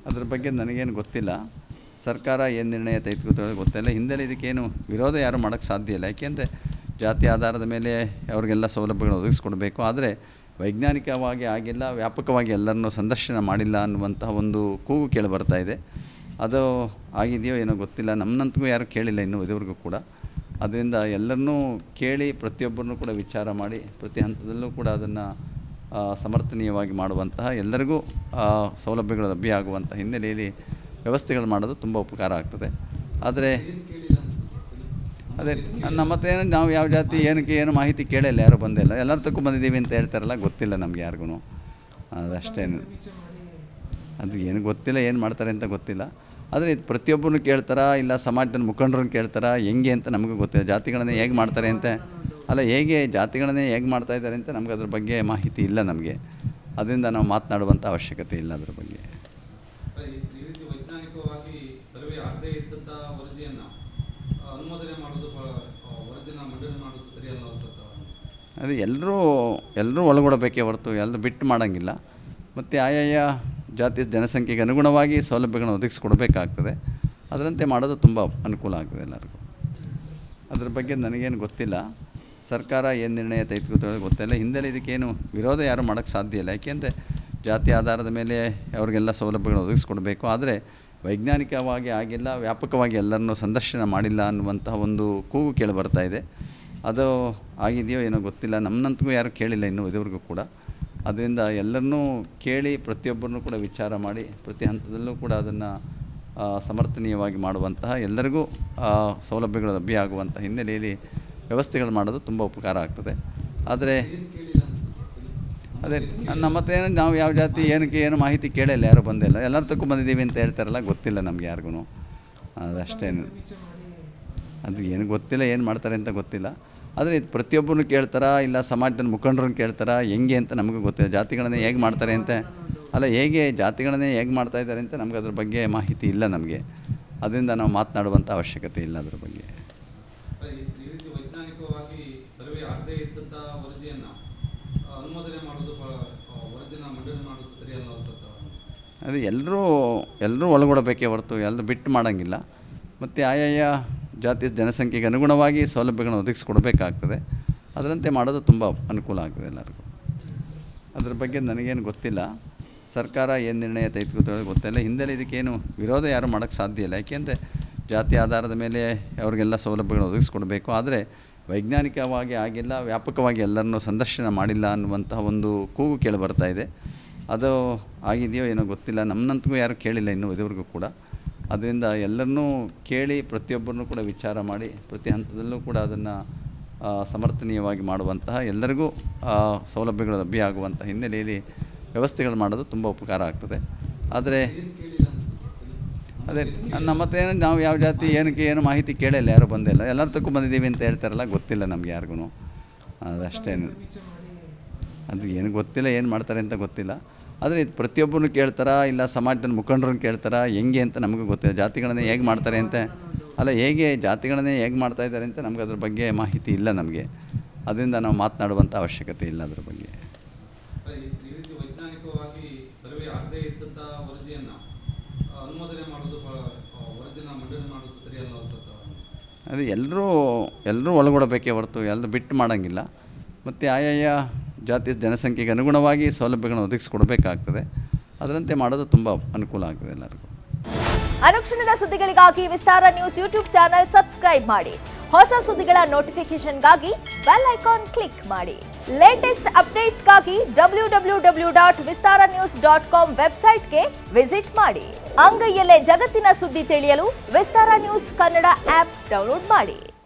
ಅದ್ರ ಬಗ್ಗೆ ನನಗೇನು ಗೊತ್ತಿಲ್ಲ. ಸರ್ಕಾರ ಏನು ನಿರ್ಣಯ ತೆಗೆದುಕೊಳ್ಳೋದು ಗೊತ್ತಿಲ್ಲ. ಹಿಂದೆಲ್ಲ ಇದಕ್ಕೇನು ವಿರೋಧ ಯಾರು ಮಾಡೋಕ್ಕೆ ಸಾಧ್ಯ ಇಲ್ಲ. ಯಾಕೆಂದರೆ ಜಾತಿ ಆಧಾರದ ಮೇಲೆ ಅವ್ರಿಗೆಲ್ಲ ಸೌಲಭ್ಯಗಳನ್ನು ಒದಗಿಸ್ಕೊಡ್ಬೇಕು. ಆದರೆ ವೈಜ್ಞಾನಿಕವಾಗಿ ಆಗಿಲ್ಲ, ವ್ಯಾಪಕವಾಗಿ ಎಲ್ಲರನ್ನೂ ಸಂದರ್ಶನ ಮಾಡಿಲ್ಲ ಅನ್ನುವಂತಹ ಒಂದು ಕೂಗು ಕೇಳಿ ಬರ್ತಾ ಇದೆ. ಅದು ಆಗಿದೆಯೋ ಏನೋ ಗೊತ್ತಿಲ್ಲ. ನಮ್ಮಂತಗೂ ಯಾರೂ ಕೇಳಿಲ್ಲ ಇನ್ನೂ ಇದುವರೆಗೂ ಕೂಡ. ಅದರಿಂದ ಎಲ್ಲರನ್ನೂ ಕೇಳಿ ಪ್ರತಿಯೊಬ್ಬರನ್ನೂ ಕೂಡ ವಿಚಾರ ಮಾಡಿ ಪ್ರತಿ ಹಂತದಲ್ಲೂ ಕೂಡ ಅದನ್ನು ಸಮರ್ಥನೀಯವಾಗಿ ಮಾಡುವಂತಹ, ಎಲ್ಲರಿಗೂ ಸೌಲಭ್ಯಗಳು ಲಭ್ಯ ಆಗುವಂಥ ಹಿನ್ನೆಲೆಯಲ್ಲಿ ವ್ಯವಸ್ಥೆಗಳು ಮಾಡೋದು ತುಂಬ ಉಪಕಾರ ಆಗ್ತದೆ. ಆದರೆ ಅದೇ ನಮ್ಮ ಹತ್ರ ಏನು ನಾವು ಯಾವ ಜಾತಿ ಏನಕ್ಕೆ ಏನು ಮಾಹಿತಿ ಕೇಳಿಲ್ಲ, ಯಾರೂ ಬಂದಿಲ್ಲ. ಎಲ್ಲರ ತಕ್ಕೂ ಬಂದಿದ್ದೀವಿ ಅಂತ ಹೇಳ್ತಾರಲ್ಲ, ಗೊತ್ತಿಲ್ಲ ನಮಗೆ ಯಾರಿಗೂ. ಅದಷ್ಟೇನು, ಅದು ಏನು ಗೊತ್ತಿಲ್ಲ, ಏನು ಮಾಡ್ತಾರೆ ಅಂತ ಗೊತ್ತಿಲ್ಲ. ಆದರೆ ಇದು ಪ್ರತಿಯೊಬ್ಬರನ್ನು ಕೇಳ್ತಾರಾ, ಇಲ್ಲ ಸಮಾಜದ ಮುಖಂಡರನ್ನು ಕೇಳ್ತಾರಾ, ಹೆಂಗೆ ಅಂತ ನಮಗೂ ಗೊತ್ತಿಲ್ಲ. ಜಾತಿಗಳನ್ನೇ ಹೇಗೆ ಮಾಡ್ತಾರೆ ಅಂತ ಹೇಗೆ ಜಾತಿಗಳನ್ನೇ ಹೇಗೆ ಮಾಡ್ತಾಯಿದ್ದಾರೆ ಅಂತ ನಮ್ಗೆ ಅದ್ರ ಬಗ್ಗೆ ಮಾಹಿತಿ ಇಲ್ಲ ನಮಗೆ. ಅದರಿಂದ ನಾವು ಮಾತನಾಡುವಂಥ ಅವಶ್ಯಕತೆ ಇಲ್ಲ ಅದ್ರ ಬಗ್ಗೆ. ಅದು ಎಲ್ಲರೂ ಒಳಗೊಡಬೇಕೇ ಹೊರತು ಎಲ್ಲರೂ ಬಿಟ್ಟು ಮಾಡೋಂಗಿಲ್ಲ. ಮತ್ತು ಆಯಾಯ ಜಾತಿ ಜನಸಂಖ್ಯೆಗೆ ಅನುಗುಣವಾಗಿ ಸೌಲಭ್ಯಗಳನ್ನು ಒದಗಿಸ್ಕೊಡ್ಬೇಕಾಗ್ತದೆ. ಅದರಂತೆ ಮಾಡೋದು ತುಂಬ ಅನುಕೂಲ ಆಗ್ತದೆ ಎಲ್ಲರಿಗೂ. ಅದ್ರ ಬಗ್ಗೆ ನನಗೇನು ಗೊತ್ತಿಲ್ಲ. ಸರ್ಕಾರ ಏನು ನಿರ್ಣಯ ತೆಗೆದುಕೊಳ್ಳೋದು ಗೊತ್ತಿಲ್ಲ. ಹಿಂದೆಲ್ಲ ಇದಕ್ಕೇನು ವಿರೋಧ ಯಾರು ಮಾಡೋಕ್ಕೆ ಸಾಧ್ಯ ಇಲ್ಲ. ಯಾಕೆಂದರೆ ಜಾತಿ ಆಧಾರದ ಮೇಲೆ ಅವ್ರಿಗೆಲ್ಲ ಸೌಲಭ್ಯಗಳನ್ನು ಒದಗಿಸ್ಕೊಡ್ಬೇಕು. ಆದರೆ ವೈಜ್ಞಾನಿಕವಾಗಿ ಆಗಿಲ್ಲ, ವ್ಯಾಪಕವಾಗಿ ಎಲ್ಲರನ್ನೂ ಸಂದರ್ಶನ ಮಾಡಿಲ್ಲ ಅನ್ನುವಂತಹ ಒಂದು ಕೂಗು ಕೇಳಿ ಬರ್ತಾ ಇದೆ. ಅದು ಆಗಿದೆಯೋ ಏನೋ ಗೊತ್ತಿಲ್ಲ. ನಮ್ಮಂತಗೂ ಯಾರೂ ಕೇಳಿಲ್ಲ ಇನ್ನೂ ಇದುವರೆಗೂ ಕೂಡ. ಅದರಿಂದ ಎಲ್ಲರನ್ನೂ ಕೇಳಿ ಪ್ರತಿಯೊಬ್ಬರನ್ನೂ ಕೂಡ ವಿಚಾರ ಮಾಡಿ ಪ್ರತಿ ಹಂತದಲ್ಲೂ ಕೂಡ ಅದನ್ನು ಸಮರ್ಥನೀಯವಾಗಿ ಮಾಡುವಂತಹ, ಎಲ್ಲರಿಗೂ ಸೌಲಭ್ಯಗಳು ಲಭ್ಯ ಆಗುವಂಥ ಹಿನ್ನೆಲೆಯಲ್ಲಿ ವ್ಯವಸ್ಥೆಗಳು ಮಾಡೋದು ತುಂಬ ಉಪಕಾರ ಆಗ್ತದೆ. ಆದರೆ ಅದೇ ನಮ್ಮ ಹತ್ರ ಏನು ನಾವು ಯಾವ ಜಾತಿ ಏನಕ್ಕೆ ಏನು ಮಾಹಿತಿ ಕೇಳಿಲ್ಲ, ಯಾರೂ ಬಂದಿಲ್ಲ. ಎಲ್ಲರ ತಕ್ಕೂ ಬಂದಿದ್ದೀವಿ ಅಂತ ಹೇಳ್ತಾರಲ್ಲ, ಗೊತ್ತಿಲ್ಲ ನಮಗೆ ಯಾರಿಗೂ. ಅದಷ್ಟೇನು, ಅದು ಏನು ಗೊತ್ತಿಲ್ಲ, ಏನು ಮಾಡ್ತಾರೆ ಅಂತ ಗೊತ್ತಿಲ್ಲ. ಆದರೆ ಇದು ಪ್ರತಿಯೊಬ್ಬರನ್ನು ಕೇಳ್ತಾರಾ, ಇಲ್ಲ ಸಮಾಜದ ಮುಖಂಡರನ್ನು ಕೇಳ್ತಾರಾ, ಹೆಂಗೆ ಅಂತ ನಮಗೂ ಗೊತ್ತಿಲ್ಲ. ಜಾತಿಗಳನ್ನೇ ಹೇಗೆ ಮಾಡ್ತಾರೆ ಅಂತ ಹೇಗೆ ಜಾತಿಗಳನ್ನೇ ಹೇಗೆ ಮಾಡ್ತಾಯಿದ್ದಾರೆ ಅಂತ ನಮ್ಗೆ ಅದ್ರ ಬಗ್ಗೆ ಮಾಹಿತಿ ಇಲ್ಲ ನಮಗೆ. ಅದರಿಂದ ನಾವು ಮಾತನಾಡುವಂಥ ಅವಶ್ಯಕತೆ ಇಲ್ಲ ಅದ್ರ ಬಗ್ಗೆ. ಅದು ಎಲ್ಲರೂ ಒಳಗೊಡಬೇಕೇ ಹೊರತು ಎಲ್ಲರೂ ಬಿಟ್ಟು ಮಾಡೋಂಗಿಲ್ಲ. ಮತ್ತು ಆಯಾಯ ಜಾತಿ ಜನಸಂಖ್ಯೆಗೆ ಅನುಗುಣವಾಗಿ ಸೌಲಭ್ಯಗಳನ್ನು ಒದಗಿಸ್ಕೊಡ್ಬೇಕಾಗ್ತದೆ. ಅದರಂತೆ ಮಾಡೋದು ತುಂಬ ಅನುಕೂಲ ಆಗ್ತದೆ ಎಲ್ಲರಿಗೂ. ಅದ್ರ ಬಗ್ಗೆ ನನಗೇನು ಗೊತ್ತಿಲ್ಲ. ಸರ್ಕಾರ ಏನು ನಿರ್ಣಯ ತೆಗೆದುಕೊಳ್ಳೋದು ಗೊತ್ತಿಲ್ಲ. ಹಿಂದೆಲ್ಲ ಇದಕ್ಕೇನು ವಿರೋಧ ಯಾರು ಮಾಡೋಕ್ಕೆ ಸಾಧ್ಯ ಇಲ್ಲ. ಯಾಕೆಂದರೆ ಜಾತಿ ಆಧಾರದ ಮೇಲೆ ಅವ್ರಿಗೆಲ್ಲ ಸೌಲಭ್ಯಗಳನ್ನು ಒದಗಿಸ್ಕೊಡ್ಬೇಕು. ಆದರೆ ವೈಜ್ಞಾನಿಕವಾಗಿ ಆಗಿಲ್ಲ, ವ್ಯಾಪಕವಾಗಿ ಎಲ್ಲರನ್ನೂ ಸಂದರ್ಶನ ಮಾಡಿಲ್ಲ ಅನ್ನುವಂತಹ ಒಂದು ಕೂಗು ಕೇಳಿ ಬರ್ತಾ ಇದೆ. ಅದು ಆಗಿದೆಯೋ ಏನೋ ಗೊತ್ತಿಲ್ಲ. ನಮ್ಮಂತಗೂ ಯಾರೂ ಕೇಳಿಲ್ಲ ಇನ್ನೂ ಇದುವರೆಗೂ ಕೂಡ. ಅದರಿಂದ ಎಲ್ಲರನ್ನೂ ಕೇಳಿ ಪ್ರತಿಯೊಬ್ಬರನ್ನೂ ಕೂಡ ವಿಚಾರ ಮಾಡಿ ಪ್ರತಿ ಹಂತದಲ್ಲೂ ಕೂಡ ಅದನ್ನು ಸಮರ್ಥನೀಯವಾಗಿ ಮಾಡುವಂತಹ, ಎಲ್ಲರಿಗೂ ಸೌಲಭ್ಯಗಳು ಲಭ್ಯ ಆಗುವಂಥ ಹಿನ್ನೆಲೆಯಲ್ಲಿ ವ್ಯವಸ್ಥೆಗಳು ಮಾಡೋದು ತುಂಬ ಉಪಕಾರ ಆಗ್ತದೆ. ಆದರೆ ಅದೇ ನಮ್ಮ ಹತ್ರ ಏನು ನಾವು ಯಾವ ಜಾತಿ ಏನಕ್ಕೆ ಏನು ಮಾಹಿತಿ ಕೇಳಿಲ್ಲ, ಯಾರೂ ಬಂದಿಲ್ಲ. ಎಲ್ಲರ ತಕ್ಕೂ ಬಂದಿದ್ದೀವಿ ಅಂತ ಹೇಳ್ತಾರಲ್ಲ, ಗೊತ್ತಿಲ್ಲ ನಮಗೆ ಯಾರಿಗೂ. ಅದಷ್ಟೇನು, ಅದು ಏನು ಗೊತ್ತಿಲ್ಲ, ಏನು ಮಾಡ್ತಾರೆ ಅಂತ ಗೊತ್ತಿಲ್ಲ. ಆದರೆ ಇದು ಪ್ರತಿಯೊಬ್ಬರನ್ನು ಕೇಳ್ತಾರಾ, ಇಲ್ಲ ಸಮಾಜದ ಮುಖಂಡರನ್ನು ಕೇಳ್ತಾರಾ, ಹೆಂಗೆ ಅಂತ ನಮಗೂ ಗೊತ್ತಿಲ್ಲ. ಜಾತಿಗಳನ್ನೇ ಹೇಗೆ ಮಾಡ್ತಾರೆ ಅಂತ ಹೇಗೆ ಜಾತಿಗಳನ್ನೇ ಹೇಗೆ ಮಾಡ್ತಾಯಿದ್ದಾರೆ ಅಂತ ನಮ್ಗೆ ಅದ್ರ ಬಗ್ಗೆ ಮಾಹಿತಿ ಇಲ್ಲ ನಮಗೆ. ಅದರಿಂದ ನಾವು ಮಾತನಾಡುವಂಥ ಅವಶ್ಯಕತೆ ಇಲ್ಲ ಅದ್ರ ಬಗ್ಗೆ. ಅದು ಎಲ್ಲರೂ ಒಳಗೊಡಬೇಕೇ ಹೊರತು ಎಲ್ಲರೂ ಬಿಟ್ಟು ಮಾಡೋಂಗಿಲ್ಲ. ಮತ್ತು ಆಯಾಯ ಜಾತಿ ಜನಸಂಖ್ಯೆಗೆ ಅನುಗುಣವಾಗಿ ಸೌಲಭ್ಯಗಳನ್ನು ಒದಗಿಸ್ಕೊಡ್ಬೇಕಾಗ್ತದೆ. ಅದರಂತೆ ಮಾಡೋದು ತುಂಬ ಅನುಕೂಲ ಆಗ್ತದೆ ಎಲ್ಲರಿಗೂ. ಅನುಕ್ಷಣದ ಸುದ್ದಿಗಳಿಗಾಗಿ ವಿಸ್ತಾರ ನ್ಯೂಸ್ ಯೂಟ್ಯೂಬ್ ಚಾನೆಲ್ ಸಬ್ಸ್ಕ್ರೈಬ್ ಮಾಡಿ. ಹೊಸ ಸುದ್ದಿಗಳ ನೋಟಿಫಿಕೇಶನ್ಗಾಗಿ ಬೆಲ್ ಐಕಾನ್ ಕ್ಲಿಕ್ ಮಾಡಿ. ಲೇಟೆಸ್ಟ್ ಅಪ್ಡೇಟ್ಸ್ಗಾಗಿ www.vistaranews.com ವೆಬ್ಸೈಟ್ಗೆ ವಿಸಿಟ್ ಮಾಡಿ. ಅಂಗೈಯಲ್ಲೇ ಜಗತ್ತಿನ ಸುದ್ದಿ ತಿಳಿಯಲು ವಿಸ್ತಾರ ನ್ಯೂಸ್ ಕನ್ನಡ ಆಪ್ ಡೌನ್ಲೋಡ್ ಮಾಡಿ.